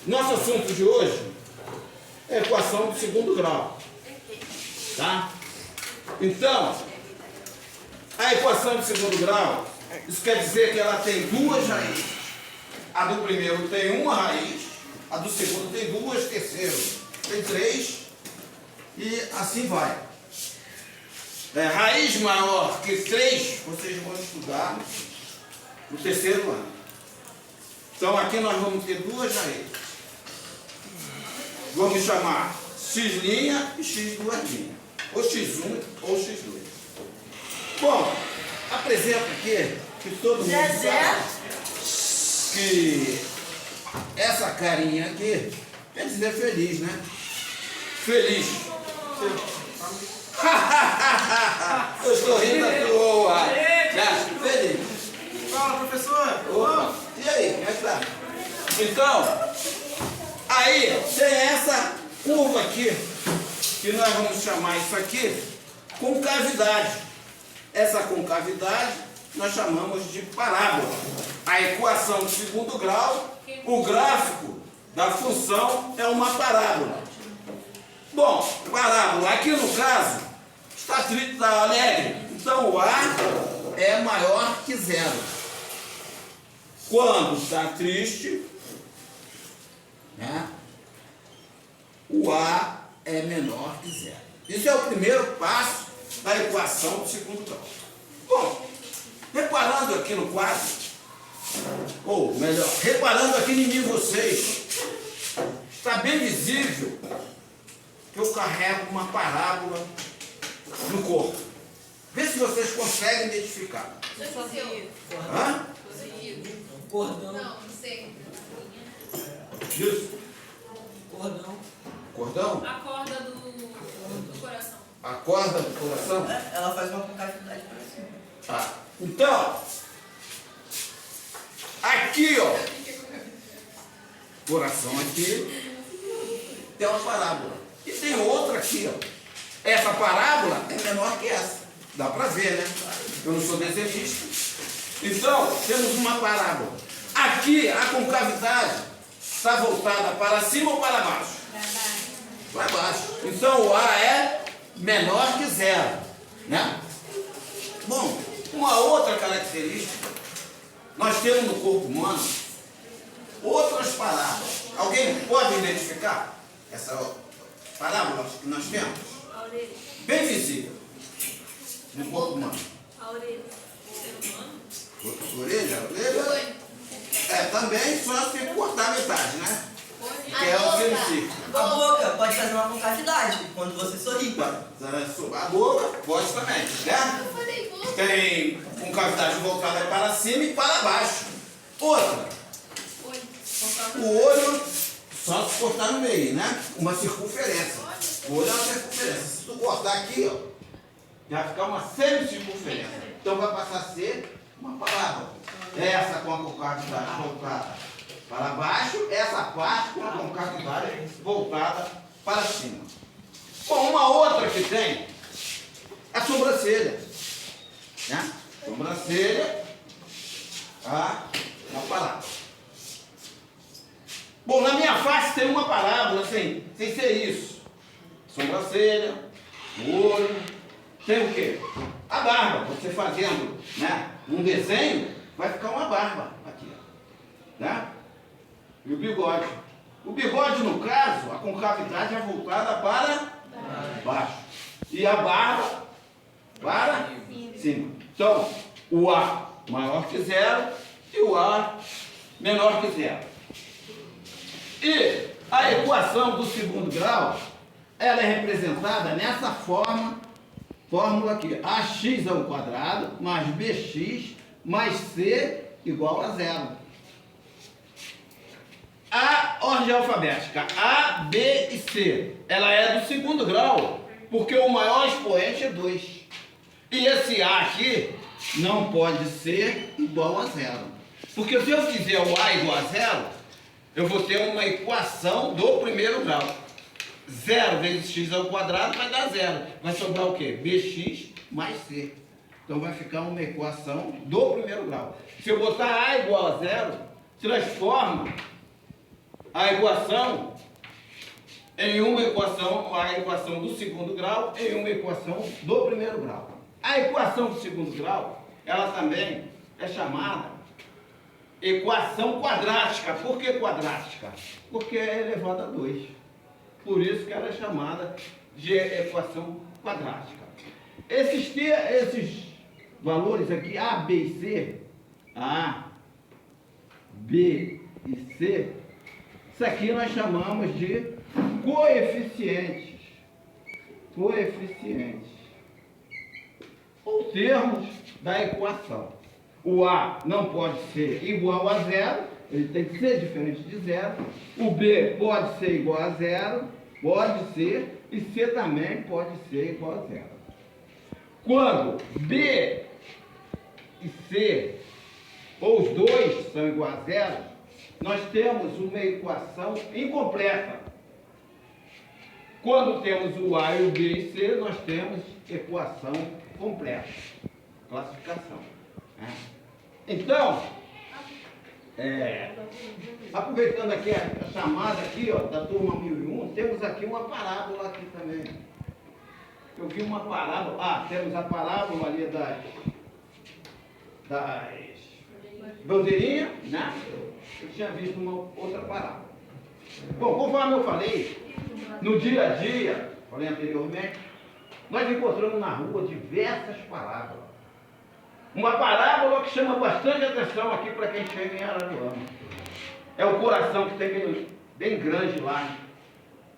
Nosso assunto de hoje é a equação do segundo grau. Tá? Então, a equação do segundo grau, isso quer dizer que ela tem duas raízes. A do primeiro tem uma raiz, a do segundo tem duas, terceiro tem três, e assim vai. Raiz maior que 3, vocês vão estudar no terceiro ano. Então aqui nós vamos ter duas raízes. Vamos chamar x' e x2'. Ou x1 ou x2. Bom, apresento aqui que todo mundo sabe que essa carinha aqui quer dizer feliz, né? Feliz. Eu estou rindo da tua. Feliz. Fala, professor. Opa. E aí, como é que tá? Então, aí tem essa curva aqui, que nós vamos chamar isso aqui concavidade. Essa concavidade nós chamamos de parábola. A equação do segundo grau, o gráfico da função é uma parábola. Bom, parábola, aqui no caso, está alegre. Então o A é maior que 0. Quando está triste, né, o A é menor que 0. Isso é o primeiro passo da equação do segundo grau. Bom, reparando aqui no quadro, ou melhor, reparando aqui em mim vocês, está bem visível que eu carrego uma parábola no corpo. Vê se vocês conseguem identificar. Hã? Cordão. Não, não sei. Isso. Cordão. Cordão? A corda do coração. A corda do coração? Ela faz uma concavidade para cima. Ah, então, aqui, ó, coração aqui, tem uma parábola. E tem outra aqui, ó. Essa parábola é menor que essa. Dá para ver, né? Eu não sou desenhista. Então, temos uma parábola. Aqui, a concavidade está voltada para cima ou para baixo? Para baixo. Então, o A é menor que 0, né? Bom, uma outra característica, nós temos no corpo humano outras parábolas. Alguém pode identificar essa parábola que nós temos? A orelha. Bem visível no corpo humano. A orelha. Ser humano. Orelha? Também só se cortar metade, né? Que é o semicírculo. A boca pode fazer uma concavidade quando você sorri. A boca pode também, né? Eu falei, boca. Tem concavidade voltada para cima e para baixo. Outra, Oi. o olho só se cortar no meio, né? Uma circunferência. O olho é uma circunferência. Se tu cortar aqui, ó, vai ficar uma semicircunferência. Então vai passar a ser uma parábola. Essa com a concavidade voltada para baixo, essa parte com a concavidade voltada para cima. Bom, uma outra que tem é a sobrancelha. Né? Sobrancelha, uma parábola. Bom, na minha face tem uma parábola sem ser isso. Sobrancelha, o olho, tem o quê? A barba. Você fazendo, né, um desenho, vai ficar uma barba aqui, né? E o bigode. O bigode, no caso, a concavidade é voltada para baixo. E a barba para cima. Então, o A maior que 0 e o A menor que 0. E a equação do segundo grau, ela é representada nessa fórmula aqui. AX² mais BX mais C igual a 0. A ordem alfabética A, B e C, ela é do segundo grau, porque o maior expoente é 2. E esse A aqui não pode ser igual a 0. Porque se eu fizer o A igual a 0, eu vou ter uma equação do primeiro grau. 0 vezes x² vai dar 0. Vai sobrar o quê? Bx mais C. Então vai ficar uma equação do primeiro grau. Se eu botar A igual a 0, transforma a equação em uma equação, a equação do segundo grau em uma equação do primeiro grau. A equação do segundo grau, ela também é chamada equação quadrática. Por que quadrática? Porque é elevada a 2. Por isso que ela é chamada de equação quadrática. Esses valores aqui, A, B e C, A, B e C, isso aqui nós chamamos de coeficientes. Coeficientes. Ou termos da equação. O A não pode ser igual a 0, ele tem que ser diferente de 0. O B pode ser igual a 0, pode ser, e C também pode ser igual a 0. Quando B e C, ou os dois são iguais a 0, nós temos uma equação incompleta. Quando temos o A e o B e C, nós temos equação completa. Classificação. Então, aproveitando aqui a chamada aqui, ó, da turma 1001, temos aqui uma parábola aqui também. Eu vi uma parábola, temos a parábola ali das bandeirinhas, né? Eu tinha visto uma outra parábola. Bom, conforme eu falei, no dia a dia, falei anteriormente, nós encontramos na rua diversas parábolas. Uma parábola que chama bastante atenção aqui para quem chega em Araruama. É o coração que tem bem grande lá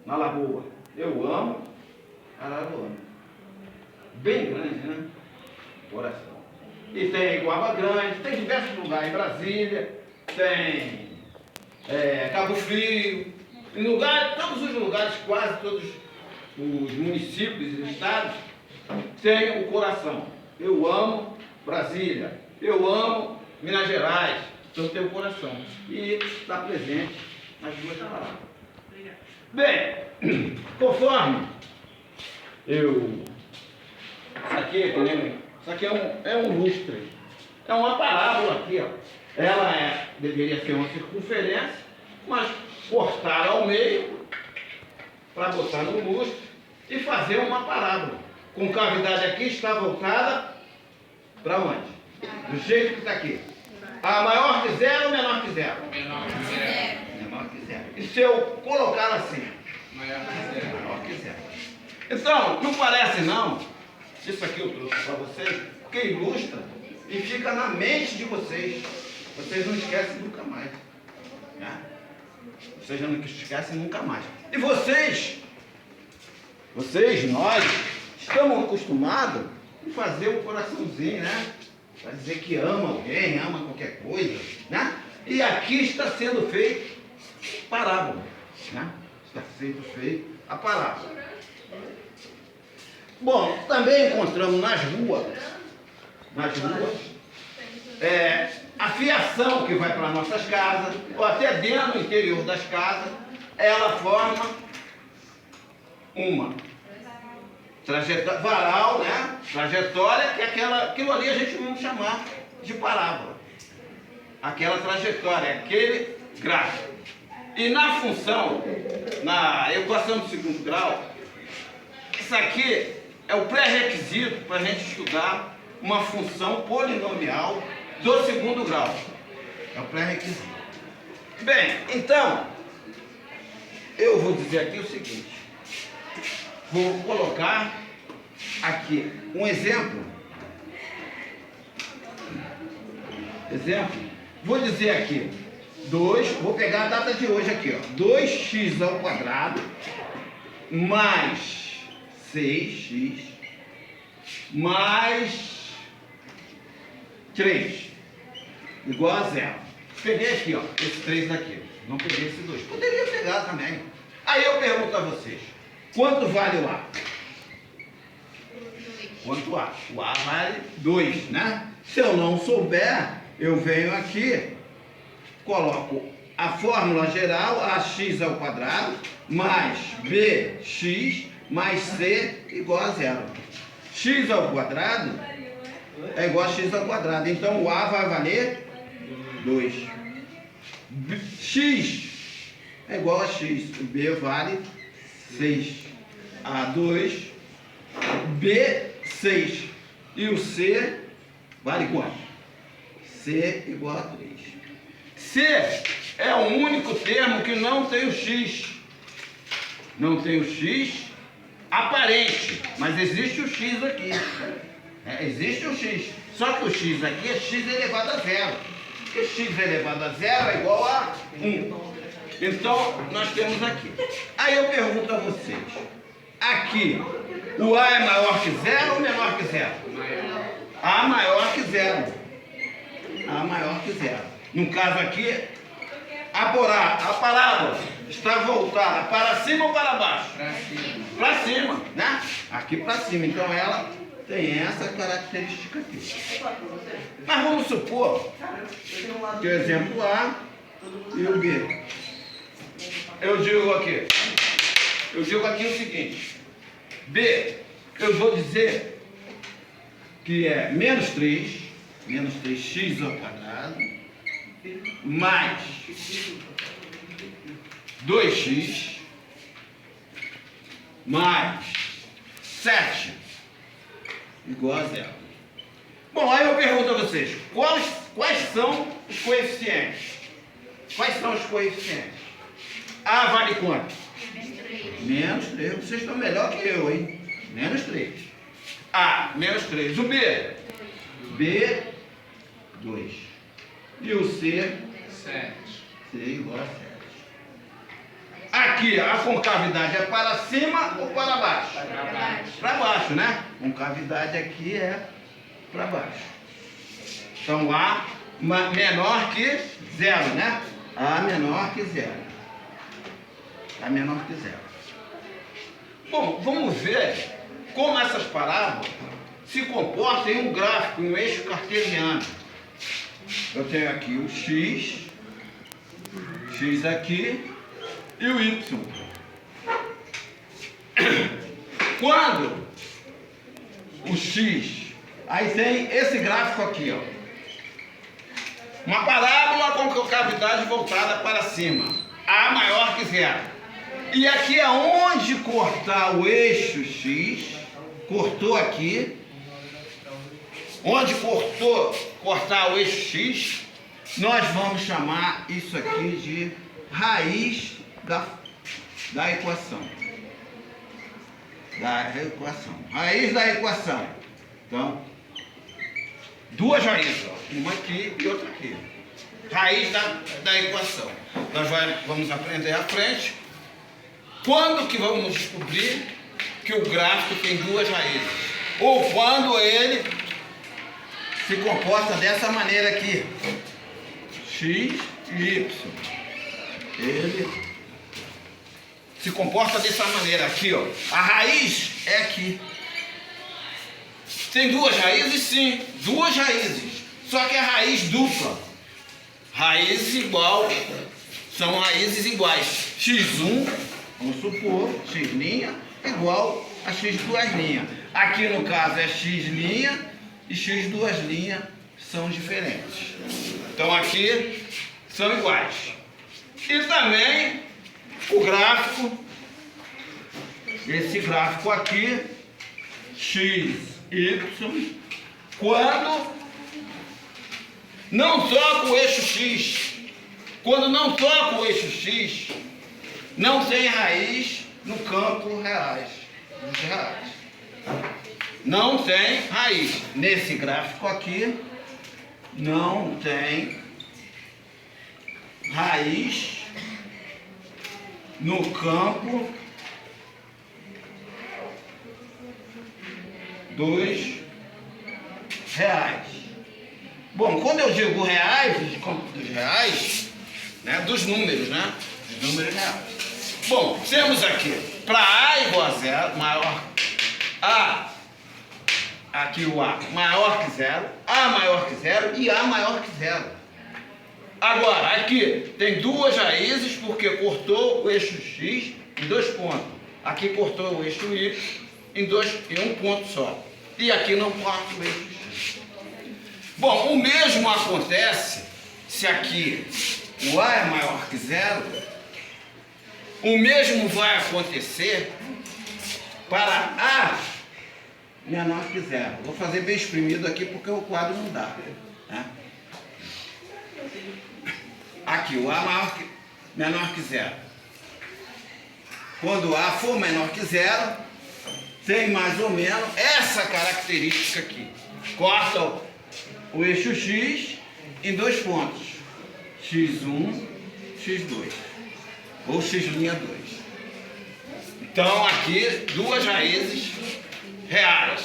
na lagoa. Eu amo Araruama. Bem grande, né? Coração. E tem Guava Grande, tem diversos lugares, em Brasília, tem Cabo Frio, todos os lugares, quase todos os municípios e estados, tem o coração. Eu amo Brasília, eu amo Minas Gerais, então tem o coração. E está presente nas duas palavras. Bem, conforme isso aqui é um lustre, é uma parábola aqui, ó. Ela deveria ser uma circunferência, mas cortaram ao meio para botar no lustre e fazer uma parábola. Com cavidade aqui está voltada para onde? Do jeito que está aqui. A maior que 0 ou menor que 0? Menor que 0. Menor que 0. E se eu colocar assim? Maior que 0. Menor que 0. Então, não parece não? Isso aqui eu trouxe para vocês, porque ilustra e fica na mente de vocês. Vocês não esquecem nunca mais. Né? Vocês não esquecem nunca mais. E vocês, nós, estamos acostumados a fazer um coraçãozinho, né? Para dizer que ama alguém, ama qualquer coisa, né? E aqui está sendo feito parábola, né? Está sendo feito a parábola. Bom, também encontramos nas ruas, a fiação que vai para nossas casas, ou até dentro do interior das casas, ela forma uma trajetória, varal, né? Trajetória, que é aquilo ali a gente vamos chamar de parábola. Aquela trajetória, aquele gráfico. E na função, na equação do segundo grau, isso aqui é o pré-requisito para a gente estudar uma função polinomial do segundo grau. É o pré-requisito. Bem, então, eu vou dizer aqui o seguinte. Vou colocar aqui um exemplo. Vou dizer aqui, vou pegar a data de hoje aqui, ó. 2x ao quadrado mais 6x mais 3 igual a 0. Peguei aqui, ó, esse 3 daqui. Não peguei esse 2. Poderia pegar também. Aí eu pergunto a vocês, quanto vale o A? Quanto A? O A vale 2, né? Se eu não souber, eu venho aqui, coloco a fórmula geral, ax ao quadrado, mais bx, mais c igual a 0. X ao quadrado é igual a x ao quadrado. Então o A vai valer 2. X é igual a x. O B vale 6. A2, B, 6. E o C vale quanto? C igual a 3. C é o único termo que não tem o x. Não tem o x aparente, mas existe o x aqui. Existe o x. Só que o x aqui é x elevado a 0. E x elevado a 0 é igual a 1. Então, nós temos aqui. Aí eu pergunto a vocês. Aqui, o A é maior que 0 ou menor que 0? A maior que 0. A maior que 0. No caso aqui, a parábola está voltada para cima ou para baixo? Para cima, né? Aqui para cima. Então ela tem essa característica aqui. Mas vamos supor que o exemplo A e o B. Eu digo aqui o seguinte. B, eu vou dizer que é menos 3x ao quadrado, mais 2x, mais 7, igual a 0. Bom, aí eu pergunto a vocês, quais são os coeficientes? Quais são os coeficientes? A vale quanto? Menos 3. Vocês estão melhor que eu, hein? Menos 3. A, menos 3. O B? B, 2. E o C? 7. C igual a 7. Aqui, a concavidade é para cima ou para baixo? Para baixo. Para baixo, né? Concavidade aqui é para baixo. Então, A menor que 0, né? A menor que 0. A menor que 0. Bom, vamos ver como essas parábolas se comportam em um gráfico, em um eixo cartesiano. Eu tenho aqui o x aqui e o y. Quando o x, aí tem esse gráfico aqui, ó. Uma parábola com concavidade voltada para cima, A maior que 0. E aqui aonde cortar o eixo x, cortou aqui, onde cortar o eixo x, nós vamos chamar isso aqui de raiz da equação. Raiz da equação. Então, duas raízes, ó, uma aqui e outra aqui. Raiz da equação. Nós vamos aprender à frente. Quando que vamos descobrir que o gráfico tem duas raízes? Ou quando ele se comporta dessa maneira aqui. X e Y. Ele se comporta dessa maneira aqui, ó. A raiz é aqui. Tem duas raízes? Sim, duas raízes. Só que é raiz dupla. Raízes igual, são raízes iguais. X1, vamos supor, x' igual a x duas linhas. Aqui no caso é x' e x duas linhas são diferentes. Então aqui são iguais. E também o gráfico, esse gráfico aqui, x, y, quando não toca o eixo x, quando não toca o eixo x, não tem raiz no campo reais, dos reais. Não tem raiz. Nesse gráfico aqui, não tem raiz no campo dos reais. Bom, quando eu digo reais, dos reais, né, dos números, né? Dos números reais. Bom, temos aqui, para A igual a 0, maior A, aqui o A maior que 0, A maior que 0 e A maior que 0. Agora, aqui tem duas raízes porque cortou o eixo X em 2 pontos. Aqui cortou o eixo Y em 1 ponto só. E aqui não corta o eixo X. Bom, o mesmo acontece se aqui o A é maior que 0 O mesmo vai acontecer para A menor que zero. Vou fazer bem exprimido aqui porque o quadro não dá. Né? Aqui, o A menor que zero. Quando A for menor que zero, tem mais ou menos essa característica aqui. Corta o eixo X em 2 pontos. X1, X2. Ou X'2. Então aqui 2 raízes reais.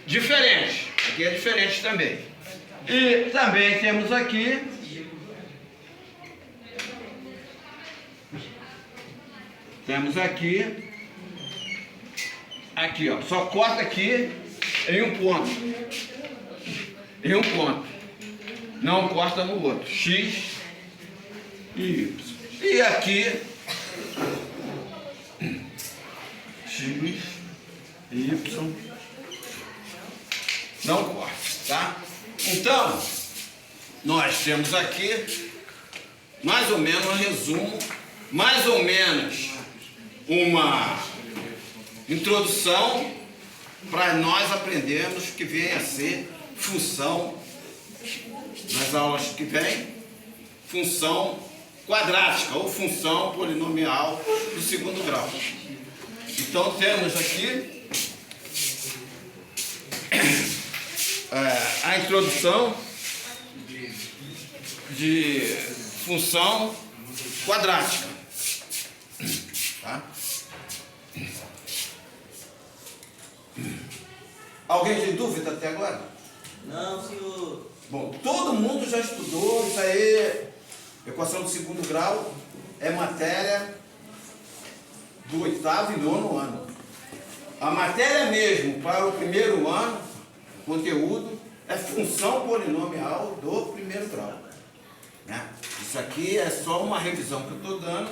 Diferentes. Aqui é diferente também. E também temos aqui aqui ó, só corta aqui em um ponto. Em um ponto. Não corta no outro. X e Y. E aqui X, Y, não corta, tá? Então, nós temos aqui mais ou menos um resumo, mais ou menos uma introdução para nós aprendermos que vem a ser função, nas aulas que vem, função quadrática ou função polinomial do segundo grau. Então temos aqui a introdução de função quadrática. Tá? Alguém tem dúvida até agora? Não, senhor. Bom, todo mundo já estudou isso aí. Equação do segundo grau é matéria do 8º e 9º ano. A matéria mesmo para o 1º ano, conteúdo, é função polinomial do 1º grau. Né? Isso aqui é só uma revisão que eu estou dando